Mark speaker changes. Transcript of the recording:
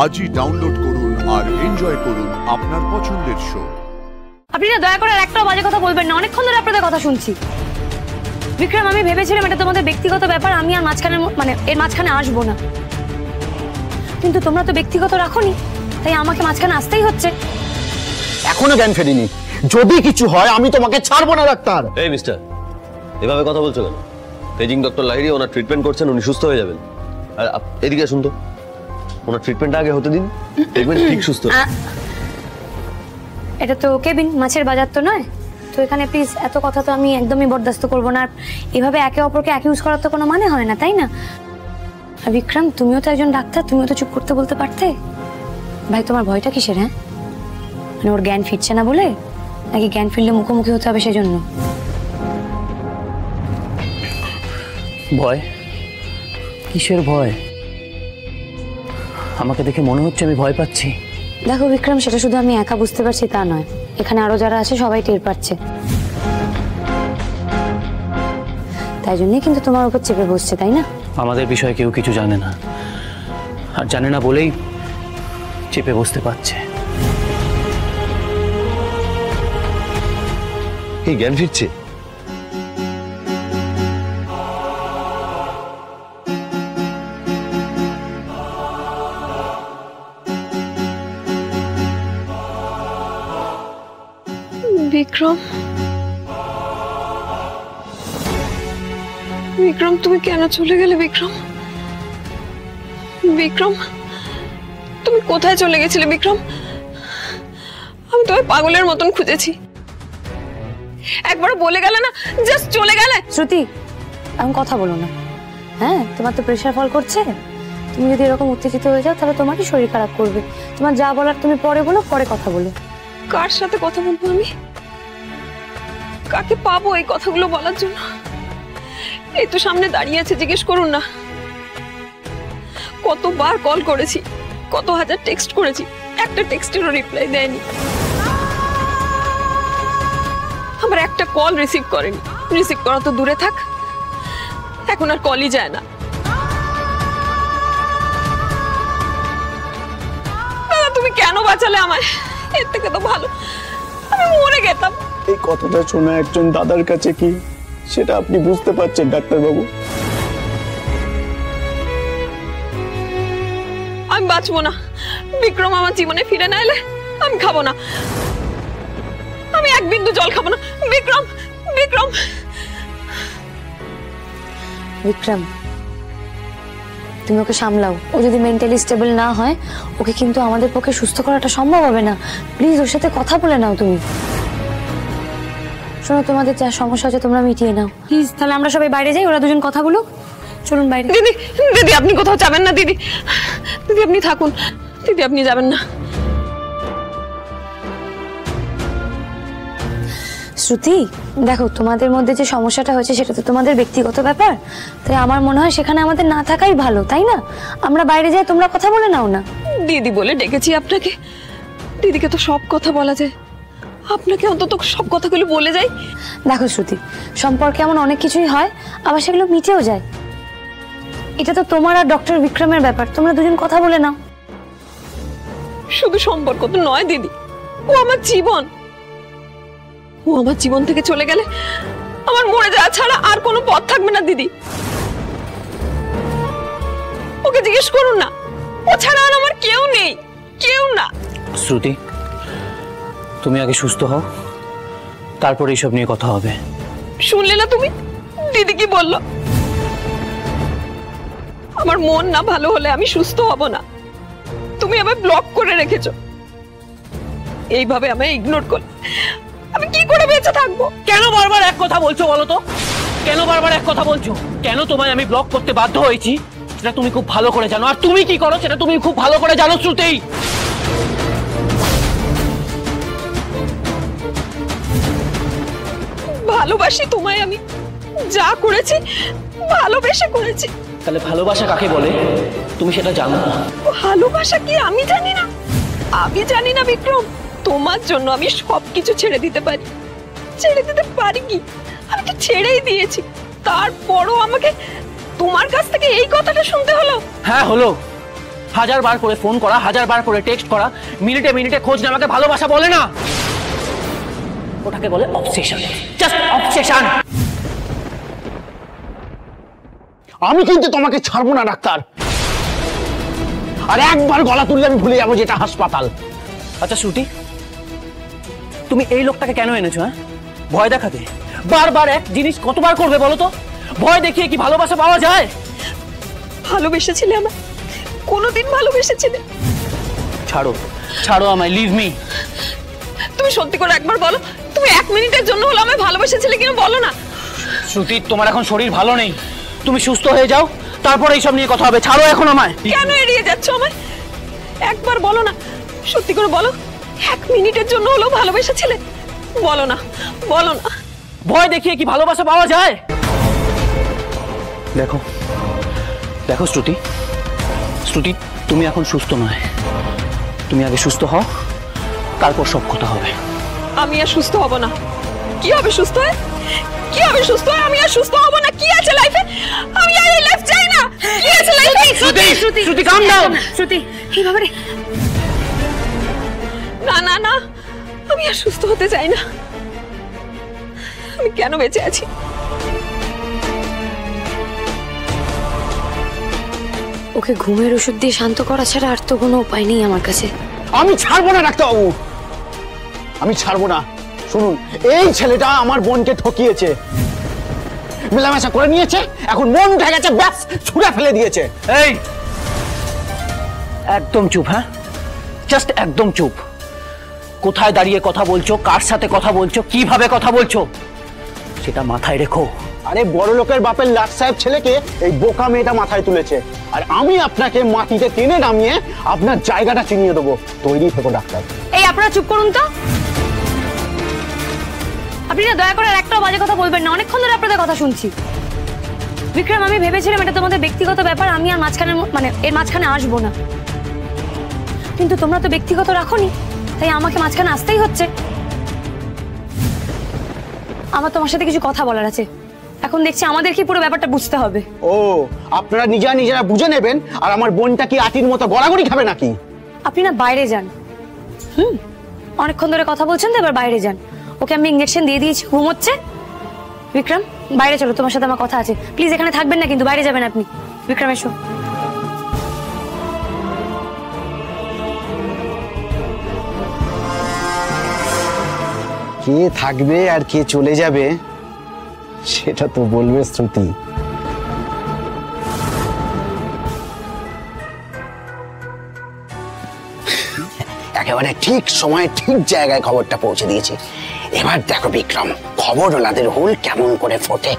Speaker 1: আজই ডাউনলোড করুন আর এনজয় করুন আপনার পছন্দের শো।
Speaker 2: আপনি না দয়া করে একটা বাজে কথা বলবেন না, অনেকক্ষণ ধরে আপনাদের কথা শুনছি। বিক্রম, আমি ভেবেছিলাম এটা তোমাদের ব্যক্তিগত ব্যাপার, আমি আর এর মাঝখানে আসবো না, কিন্তু তোমরা তো ব্যক্তিগত রাখোনি, তাই আমাকে মাঝখানে আসতেই হচ্ছে।
Speaker 3: এখনো জ্ঞান ফেরিনি, যদি কিছু হয় আমি তোমাকে ছাড়বো না ডাক্তার।
Speaker 4: এই মিস্টার, এভাবে কথা বলছো কেন? পেজিং ডক্টর লাহিড়ী ওনার ট্রিটমেন্ট করছেন, উনি সুস্থ হয়ে যাবেন। আর এদিকে শুনতো, ওনার ট্রিটমেন্টটা আগে হতে দিন, দেখবেন ঠিক সুস্থ।
Speaker 2: এটা তো কেবিন, মাছের বাজার তো নয়, তো এখানে প্লিজ এত কথা তো আমি একদমই বরদাস্ত করবো না। আর এভাবে একে অপরকে অ্যাকিউজ করার তো কোনো মানে হয় না, তাই না? আর বিক্রম, তুমিও তো একজন ডাক্তার, তুমিও তো চুপ করতে বলতে পারতে। ভাই, তোমার ভয়টা কিসের? হ্যাঁ, মানে ওর জ্ঞান ফিরছে না বলে, নাকি জ্ঞান ফিরলে মুখোমুখি হতে হবে সেজন্য?
Speaker 3: ভয়? কিসের ভয়? আমাকে দেখে মনে হচ্ছে আমি ভয় পাচ্ছি।
Speaker 2: দেখো বিক্রম, সেটা শুধু আমি একা বুঝতে পারছি তা নয়, এখানে আরো যারা আছে সবাই টের পাচ্ছে, তাই জন্যই কিন্তু তোমার উপর চেপে বসছে, তাই না?
Speaker 3: আমাদের বিষয়ে কেউ কিছু জানে না, আর জানে না বলেই চেপে বসতে পারছে।
Speaker 4: এই জ্ঞান ফিরছে?
Speaker 5: বিক্রম, বিক্রম, তুমি কেন চলে গেলে? বিক্রম, বিক্রম, তুমি কোথায় চলে গেছিলে? বিক্রম, আমি তোমায় পাগলের মতন খুঁজেছি, একবার বলে গেলে না, জাস্ট চলে গেলে।
Speaker 2: শ্রুতি, এখন কথা বলো না। হ্যাঁ, তোমার তো প্রেশার ফল করছে, তুমি যদি এরকম উত্তেজিত হয়ে যাও তাহলে তোমারই শরীর খারাপ করবে। তোমার যা বলার তুমি পরে বলো, পরে কথা বলো।
Speaker 5: কার সাথে কথা বলবো আমি? কাকে পাবো এই কথাগুলো বলার জন্য? এই তো সামনে দাঁড়িয়ে আছে, জিজ্ঞেস করুন না। কতবার কল করেছি, কত হাজার টেক্সট করেছি, একটা টেক্সটেরও রিপ্লাই দেয়নি, আমার একটা কল রিসিভ করেনি। রিসিভ করা তো দূরে থাক, এখন আর কলই যায় না। দাদা, তুমি কেন বাঁচালে আমায়? এর থেকে তো ভালো আমি মরে গেতাম।
Speaker 3: এই কথাটা শোনা একজন দাদার কাছে কি সেটা আপনি বুঝতে পারছেন ডাক্তারবাবু?
Speaker 5: আমি বাঁচবো না। বিক্রম আমার জীবনে ফিরে না এলে আমি খাবো না, আমি এক বিন্দু জল খাবো না। বিক্রম, বিক্রম,
Speaker 2: বিক্রম, তুমি ওকে সামলাও। ও যদি মেন্টালি স্টেবল না হয়, ওকে কিন্তু আমাদের পক্ষে সুস্থ করাটা সম্ভব হবে না। প্লিজ ওর সাথে কথা বলে নাও তুমি। শোনো, তোমাদের যা সমস্যা আছে তোমরা মিটিয়ে নাও প্লিজ। তাহলে আমরা সবাই বাইরে যাই, ওরা দুজন কথা বলুক। চলুন বাইরে।
Speaker 5: দিদি, দিদি আপনি কোথাও যাবেন না। দিদি, দিদি আপনি থাকুন। দিদি আপনি যাবেন না।
Speaker 2: শ্রুতি, দেখো, তোমাদের মধ্যে যে সমস্যাটা হয়েছে সেটা তো তোমাদের ব্যক্তিগত ব্যাপার, তাই আমার মনে হয় সেখানে আমাদের না থাকাই ভালো, তাই না? আমরা বাইরে যাই, তোমরা কথা বলে নাও না।
Speaker 5: দিদি বলে ডেকেছি আপনাকে, দিদিকে তো সব কথা বলা যায়, আপনাকে অন্তত সব কথাগুলো বলে যাই।
Speaker 2: দেখো শ্রুতি, সম্পর্কে এমন অনেক কিছুই হয়, আবার সেগুলো মিটেও যায়। এটা তো তোমার আর ডক্টর বিক্রমের ব্যাপার, তোমরা দুজন কথা বলে নাও।
Speaker 5: শুধু সম্পর্ক তো নয় দিদি, ও আমার জীবন। ও আমার জীবন থেকে চলে গেলে আমার মরে যাওয়া ছাড়া আর কোনো পথ থাকবে না দিদি। ওকে জিজ্ঞেস করুন না, ও ছাড়া আর আমার কেউ নেই, কেউ না।
Speaker 3: শ্রুতি, তুমি আগে সুস্থ হও, তারপর এইসব নিয়ে কথা হবে।
Speaker 5: শুনলে না তুমি দিদি কি বললো? আমার মন না ভালো হলে আমি সুস্থ হব না। তুমি আমায় ব্লক করে রেখেছো, এইভাবে আমায় ইগনোর করলে আমি কি করে বেঁচে থাকবো?
Speaker 3: কেন বারবার এক কথা বলছো বলো তো? কেন বারবার এক কথা বলছো? কেন তোমায় আমি ব্লক করতে বাধ্য হয়েছি সেটা তুমি খুব ভালো করে জানো, আর তুমি কি করো সেটা তুমি খুব ভালো করে জানো শ্রুতি।
Speaker 5: ভালোবাসি তোমায়, আমি যা করেছি ভালোবেসে করেছি।
Speaker 3: তাহলে ভালোবাসা কাকে বলে তুমি সেটা জানো না?
Speaker 5: ভালোবাসা কি আমি জানি না? আমি জানি না বিক্রম, তোমার জন্য আমি সবকিছু ছেড়ে দিতে পারি। ছেড়ে দিতে পারি কি? আমি তো ছেড়েই দিয়েছি, তারপরও আমাকে তোমার কাছ থেকে এই কথাটা শুনতে হলো।
Speaker 3: হ্যাঁ হলো, হাজার বার করে ফোন করা, হাজার বার করে টেক্সট করা, মিনিটে মিনিটে খোঁজ নেওয়াকে ভালোবাসা বলে না, ওটাকে বলে অবসেশন, জাস্ট অবসেশন।
Speaker 6: আমি কিন্তু তোমাকে ছাড়বো না ডাক্তার, আর একবার গলা তুললে আমি ভুলে যাবো যেটা হাসপাতাল।
Speaker 3: আচ্ছা শ্রুতি, তুমি এই লোকটাকে কেন এনেছো? হ্যাঁ, ভয় দেখাতে? বারবার এক জিনিস কতবার করবে বলো তো? ভয় দেখিয়ে কি ভালোবাসা পাওয়া যায়?
Speaker 5: ভালোবেসেছিলে আমায়, কোনোদিন ভালোবেসেছিলে?
Speaker 3: ছাড়ো, ছাড়ো আমায়, লিভ মি।
Speaker 5: তুমি সত্যি করে একবার বলো, তুমি 1 মিনিটের জন্য হলো আমায় ভালোবেসেছিলে কিনা বলো না।
Speaker 3: শ্রুতি, তোমার এখন শরীর ভালো নেই, তুমি সুস্থ হয়ে যাও, তারপর এইসব নিয়ে কথা হবে। ছাড়ো এখন আমায়।
Speaker 5: কেন এড়িয়ে যাচ্ছ আমায়? একবার বলো না, সত্যি করে বলো, 1 মিনিটের জন্য হলো ভালোবেসেছিলে? বলো না, বলো না।
Speaker 3: ভয় দেখিয়ে কি ভালোবাসা পাওয়া যায়? দেখো দেখো শ্রুতি, শ্রুতি, তুমি এখন সুস্থ নয়, তুমি আগে সুস্থ হও, তারপর সব কথা হবে।
Speaker 5: আমি আর সুস্থ হব না। কি হবে সুস্থ হয়ে? কি হবে সুস্থ হয়ে? আমি আর সুস্থ হব না। কি আছে লাইফে? আমি আর এই লাইফ চাই না। কি আছে লাইফে?
Speaker 3: শ্রুতি, শ্রুতি, কাম ডাউন।
Speaker 2: শ্রুতি, এই বাবারে,
Speaker 5: না না না, আমি আর সুস্থ হতে চাই না। আমি কেন বেঁচে আছি?
Speaker 2: ওকে ঘুমের ওষুধ দিয়ে শান্ত করা ছাড়া আর তো কোনো উপায় নেই আমার কাছে।
Speaker 6: আমি ছাড়বো না ডাক্তারবাবু, আমি ছাড়বো না। শুনুন, এই ছেলেটা আমার বোনকে ঠকিয়েছে, মেলামেশা করে নিয়েছে, এখন মন উঠে গেছে, ব্যাস ছুঁড়ে ফেলে দিয়েছে।
Speaker 3: এই একদম চুপ, হ্যাঁ, জাস্ট একদম চুপ। কোথায় দাঁড়িয়ে কথা বলছো, কার সাথে কথা বলছো, কিভাবে কথা বলছো, সেটা মাথায় রেখো।
Speaker 6: আরে বড় লোকের বাপের লাট সাহেব ছেলেকে এই বোকা মেয়েটা মাথায় তুলেছে, আর আমি আপনাকে মাটিতে টেনে নামিয়ে আপনার জায়গাটা চিনিয়ে দেবো। তৈরি থেকো ডাক্তার।
Speaker 2: এই আপনারা চুপ করুন তো, আপনি না দয়া করে আর একটাও বাজে কথা বলবেন না, অনেকক্ষণ ধরে আপনাদের কথা শুনছি। বিক্রম, আমি ভেবেছিলাম এটা তোমাদের ব্যক্তিগত ব্যাপার, আমি আর মাঝখানে এর মাঝখানে আসবো না, কিন্তু তোমরা তো ব্যক্তিগত রাখোনি, তাই আমাকে মাঝখানে আসতেই হচ্ছে। আমার তোমার সাথে কিছু কথা বলার আছে, এখন দেখছি আমাদেরকে পুরো ব্যাপারটা বুঝতে হবে।
Speaker 6: ও, আপনারা নিজেরা বুঝে নেবেন, আর আমার বোনটা কি আটির মতো গড়াগড়ি খাবে নাকি?
Speaker 2: আপনি না বাইরে যান, অনেকক্ষণ ধরে কথা বলছেন তো, এবার বাইরে যান। ওকে আমি ইঞ্জেকশন দিয়ে দিয়েছি, ঘুমোচ্ছে। বিক্রম, বাইরে চলো, তোমার সাথে আমার কথা আছে। প্লিজ এখানে থাকবেন না কিন্তু, বাইরে যাবেন আপনি। বিক্রম এসো।
Speaker 6: কে থাকবে আর কে চলে যাবে সেটা তো বলবে শ্রুতি। একেবারে ঠিক সময়ে ঠিক জায়গায় খবরটা পৌঁছে দিয়েছি। এবার দেখো বিক্রম, খবর ওনাদের হুল কেমন করে ফোটে।